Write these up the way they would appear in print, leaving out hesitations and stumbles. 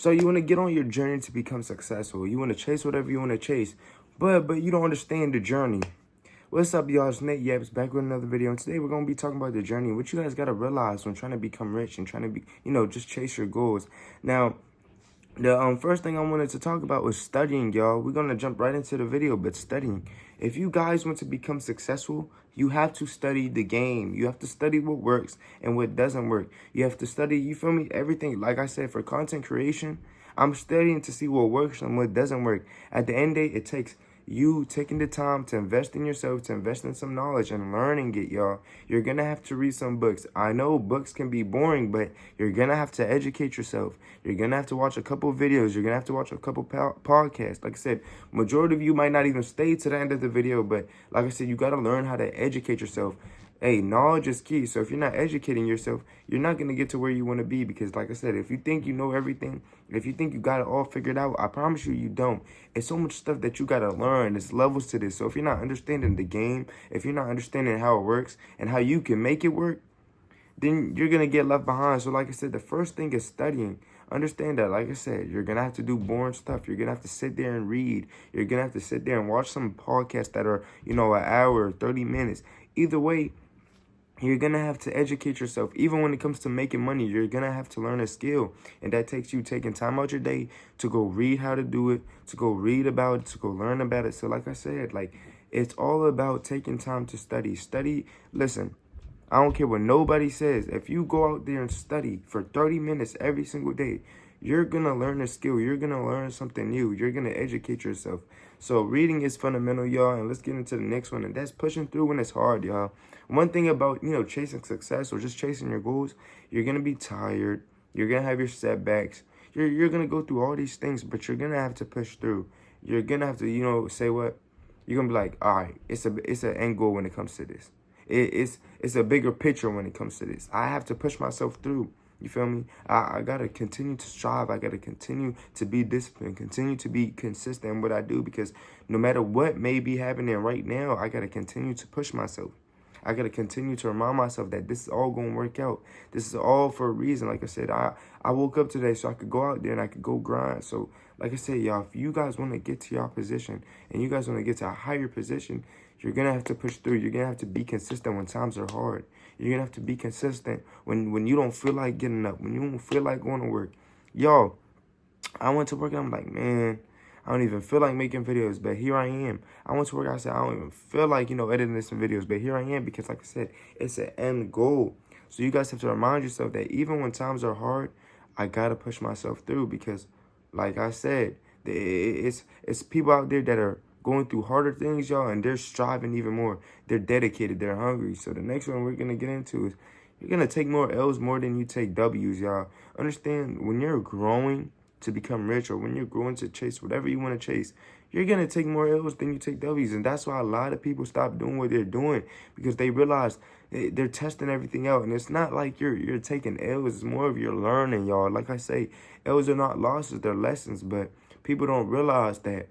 So you want to get on your journey to become successful. You want to chase whatever you want to chase, but you don't understand the journey. What's up, y'all? It's Nate Yaps back with another video. And today we're going to be talking about the journey. What you guys got to realize when trying to become rich and trying to be, just chase your goals. Now, the first thing I wanted to talk about was studying, y'all. We're going to jump right into the video, but studying. If you guys want to become successful, you have to study the game. You have to study what works and what doesn't work. You have to study, you feel me, everything. Like I said, for content creation, I'm studying to see what works and what doesn't work. At the end of the day, it takes you taking the time to invest in yourself, to invest in some knowledge and learning it, y'all. You're going to have to read some books. I know books can be boring, but you're going to have to educate yourself. You're going to have to watch a couple videos. You're going to have to watch a couple podcasts. Like I said, majority of you might not even stay to the end of the video, but like I said, you got to learn how to educate yourself. Hey, knowledge is key. So if you're not educating yourself, you're not going to get to where you want to be. Because like I said, if you think you know everything, if you think you got it all figured out, I promise you don't. It's so much stuff that you got to learn. There's levels to this. So if you're not understanding the game, if you're not understanding how it works and how you can make it work, then you're going to get left behind. So like I said, the first thing is studying. Understand that, like I said, you're going to have to do boring stuff. You're going to have to sit there and read. You're going to have to sit there and watch some podcasts that are, an hour, 30 minutes. Either way, you're going to have to educate yourself. Even when it comes to making money, you're going to have to learn a skill. And that takes you taking time out your day to go read how to do it, to go read about it, to go learn about it. So like I said, it's all about taking time to study. Study, listen, I don't care what nobody says. If you go out there and study for 30 minutes every single day, you're going to learn a skill. You're going to learn something new. You're going to educate yourself. So reading is fundamental, y'all. And let's get into the next one. And that's pushing through when it's hard, y'all. One thing about, chasing success or just chasing your goals, you're going to be tired. You're going to have your setbacks. You're going to go through all these things, but you're going to have to push through. You're going to have to, say what? You're going to be like, all right, it's an end goal when it comes to this. It's a bigger picture when it comes to this. I have to push myself through. You feel me? I got to continue to strive. I got to continue to be disciplined, continue to be consistent in what I do, because no matter what may be happening right now, I got to continue to push myself. I got to continue to remind myself that this is all going to work out. This is all for a reason. Like I said, I woke up today so I could go out there and I could go grind. So like I said, y'all, if you guys want to get to your position and you guys want to get to a higher position, you're going to have to push through. You're going to have to be consistent when times are hard. You're going to have to be consistent when you don't feel like getting up, when you don't feel like going to work. Y'all, I went to work and I'm like, man, I don't even feel like making videos, but here I am. I went to work, I said, I don't even feel like, editing some videos, but here I am because, like I said, it's an end goal. So you guys have to remind yourself that even when times are hard, I got to push myself through because, like I said, it's people out there that are going through harder things, y'all, and they're striving even more. They're dedicated. They're hungry. So the next one we're going to get into is you're going to take more L's more than you take W's, y'all. Understand, when you're growing to become rich or when you're growing to chase whatever you want to chase, you're going to take more L's than you take W's. And that's why a lot of people stop doing what they're doing, because they realize they're testing everything out. And it's not like you're taking L's. It's more of your learning, y'all. Like I say, L's are not losses. They're lessons. But people don't realize that,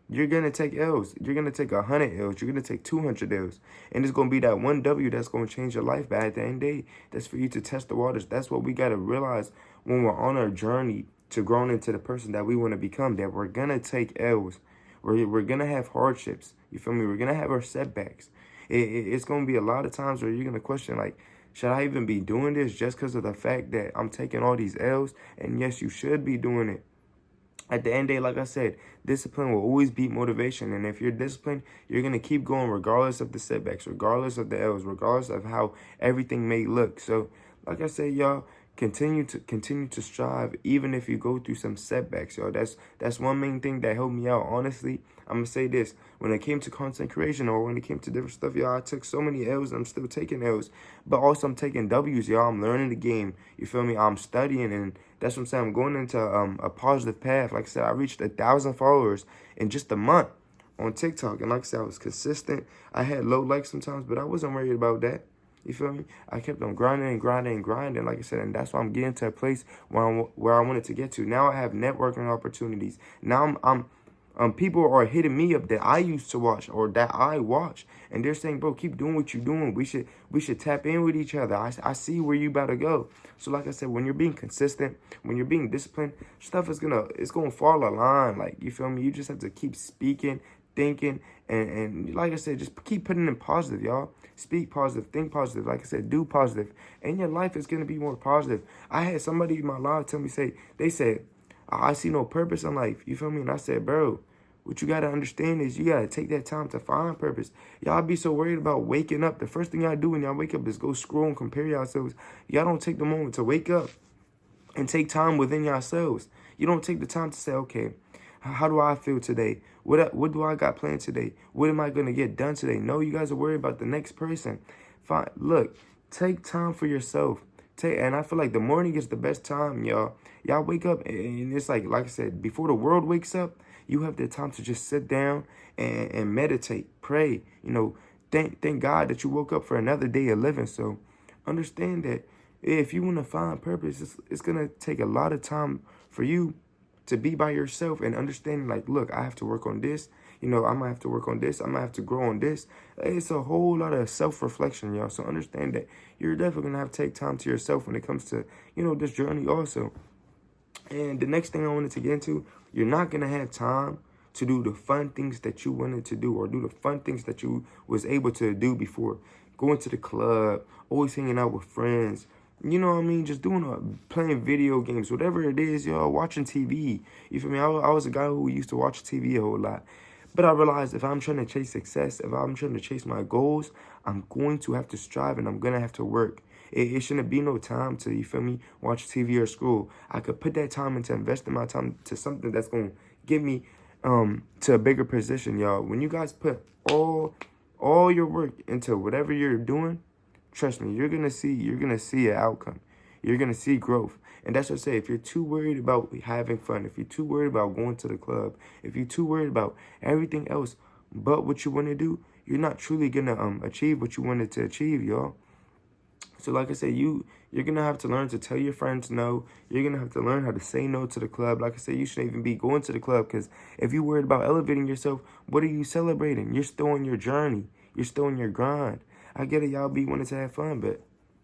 you're going to take L's. You're going to take 100 L's. You're going to take 200 L's. And it's going to be that one W that's going to change your life. But at the end of the day, that's for you to test the waters. That's what we got to realize when we're on our journey to growing into the person that we want to become, that we're going to take L's. We're going to have hardships. You feel me? We're going to have our setbacks. It's going to be a lot of times where you're going to question, like, should I even be doing this just because of the fact that I'm taking all these L's? And yes, you should be doing it. At the end of the day, like I said, discipline will always beat motivation. And if you're disciplined, you're going to keep going regardless of the setbacks, regardless of the L's, regardless of how everything may look. So, like I said, y'all, continue to strive even if you go through some setbacks, y'all. That's one main thing that helped me out. Honestly, I'm gonna say this: when it came to content creation or when it came to different stuff, y'all, I took so many L's. I'm still taking L's, but also I'm taking W's, y'all. I'm learning the game. You feel me? I'm studying, and that's what I'm saying. I'm going into a positive path. Like I said, I reached 1,000 followers in just a month on TikTok, and like I said, I was consistent. I had low likes sometimes, but I wasn't worried about that. You feel me? I kept on grinding and grinding and grinding, like I said, and that's why I'm getting to a place where I wanted to get to. Now I have networking opportunities. Now I'm People are hitting me up that I used to watch or that I watch, and they're saying, bro, keep doing what you're doing. We should tap in with each other. I see where you about to go. So like I said, when you're being consistent, when you're being disciplined, stuff is gonna fall a line. Like, you feel me? You just have to keep speaking, thinking, and like I said, just keep putting in positive, y'all. Speak positive, think positive. Like I said, do positive, and your life is gonna be more positive. I had somebody in my life tell me, they said, I see no purpose in life. You feel me? And I said, bro, what you got to understand is you got to take that time to find purpose. Y'all be so worried about waking up. The first thing y'all do when y'all wake up is go scroll and compare yourselves. Y'all don't take the moment to wake up and take time within yourselves. You don't take the time to say, okay, how do I feel today? What do I got planned today? What am I going to get done today? No, you guys are worried about the next person. Fine. Look, take time for yourself. And I feel like the morning is the best time, y'all. Y'all wake up and it's like I said, before the world wakes up, you have the time to just sit down and meditate, pray. You know, thank God that you woke up for another day of living. So understand that if you want to find purpose, it's going to take a lot of time for you to be by yourself and understanding, like, look, I have to work on this. You know, I might have to work on this. I might have to grow on this. It's a whole lot of self-reflection, y'all. So understand that you're definitely going to have to take time to yourself when it comes to, you know, this journey also. And the next thing I wanted to get into, you're not going to have time to do the fun things that you wanted to do or do the fun things that you was able to do before. Going to the club, always hanging out with friends, you know what I mean? Just playing video games, whatever it is, y'all, watching TV. You feel me? I was a guy who used to watch TV a whole lot. But I realized if I'm trying to chase success, if I'm trying to chase my goals, I'm going to have to strive and I'm going to have to work. It shouldn't be no time to, you feel me, watch TV or school. I could put that time into investing my time to something that's going to get me to a bigger position, y'all. When you guys put all your work into whatever you're doing, trust me, you're gonna see an outcome. You're gonna see growth. And that's what I say, if you're too worried about having fun, if you're too worried about going to the club, if you're too worried about everything else but what you want to do, you're not truly gonna achieve what you wanted to achieve, y'all. So like I said, you're gonna have to learn to tell your friends no. You're gonna have to learn how to say no to the club. Like I said, you shouldn't even be going to the club, because if you're worried about elevating yourself, what are you celebrating? You're still on your journey. You're still on your grind. I get it, y'all be wanting to have fun, but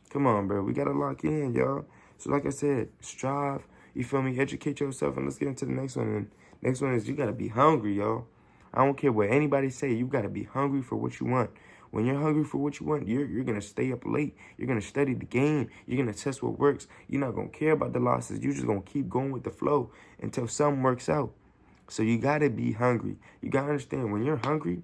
come on, bro. We got to lock in, y'all. So like I said, strive, you feel me? Educate yourself, and let's get into the next one. And next one is you got to be hungry, y'all. I don't care what anybody say. You got to be hungry for what you want. When you're hungry for what you want, you're going to stay up late. You're going to study the game. You're going to test what works. You're not going to care about the losses. You're just going to keep going with the flow until something works out. So you got to be hungry. You got to understand, when you're hungry,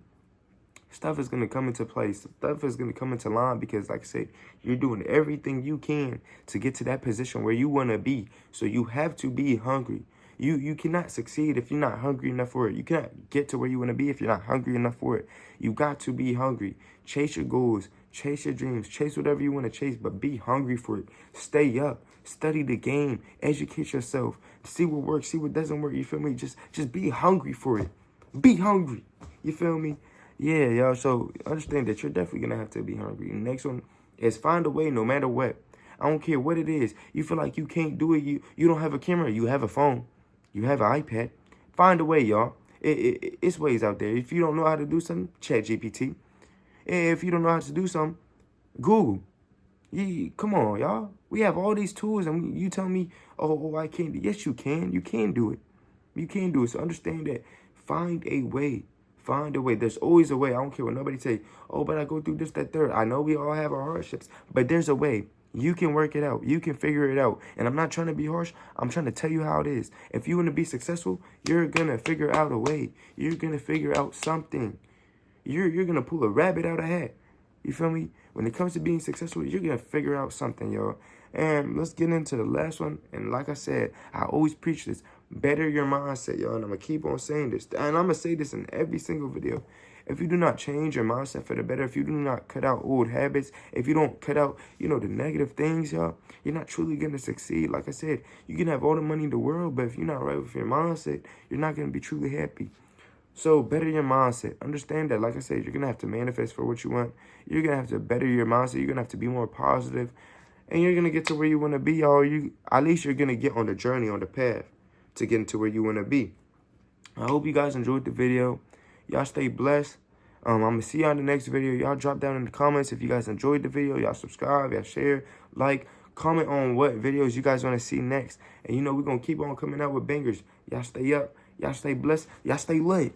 stuff is going to come into place. Stuff is going to come into line because, like I said, you're doing everything you can to get to that position where you want to be. So you have to be hungry. You cannot succeed if you're not hungry enough for it. You cannot get to where you want to be if you're not hungry enough for it. You got to be hungry. Chase your goals. Chase your dreams. Chase whatever you want to chase, but be hungry for it. Stay up. Study the game. Educate yourself. See what works. See what doesn't work. You feel me? Just be hungry for it. Be hungry. You feel me? Yeah, y'all. So understand that you're definitely going to have to be hungry. And the next one is find a way no matter what. I don't care what it is. You feel like you can't do it. You don't have a camera. You have a phone. You have an iPad. Find a way, y'all. It's ways out there. If you don't know how to do something, ChatGPT. If you don't know how to do something, Google. Come on, y'all. We have all these tools, and you tell me, oh, I can't. Yes, you can. You can do it. You can do it. So understand that. Find a way. Find a way. There's always a way. I don't care what nobody say. Oh, but I go through this, that, third. I know we all have our hardships, but there's a way. You can work it out. You can figure it out. And I'm not trying to be harsh. I'm trying to tell you how it is. If you want to be successful, you're going to figure out a way. You're going to figure out something. You're going to pull a rabbit out of a hat. You feel me? When it comes to being successful, you're going to figure out something, y'all. And let's get into the last one. And like I said, I always preach this. Better your mindset, y'all. And I'm going to keep on saying this. And I'm going to say this in every single video. If you do not change your mindset for the better, if you do not cut out old habits, if you don't cut out, the negative things, y'all, you're not truly going to succeed. Like I said, you can have all the money in the world, but if you're not right with your mindset, you're not going to be truly happy. So better your mindset. Understand that, like I said, you're going to have to manifest for what you want. You're going to have to better your mindset. You're going to have to be more positive. And you're going to get to where you want to be, or at least you're going to get on the journey, on the path to getting to where you want to be. I hope you guys enjoyed the video. Y'all stay blessed. I'm going to see y'all in the next video. Y'all drop down in the comments if you guys enjoyed the video. Y'all subscribe, y'all share, like, comment on what videos you guys want to see next. And, you know, we're going to keep on coming out with bangers. Y'all stay up. Y'all stay blessed. Y'all stay lit.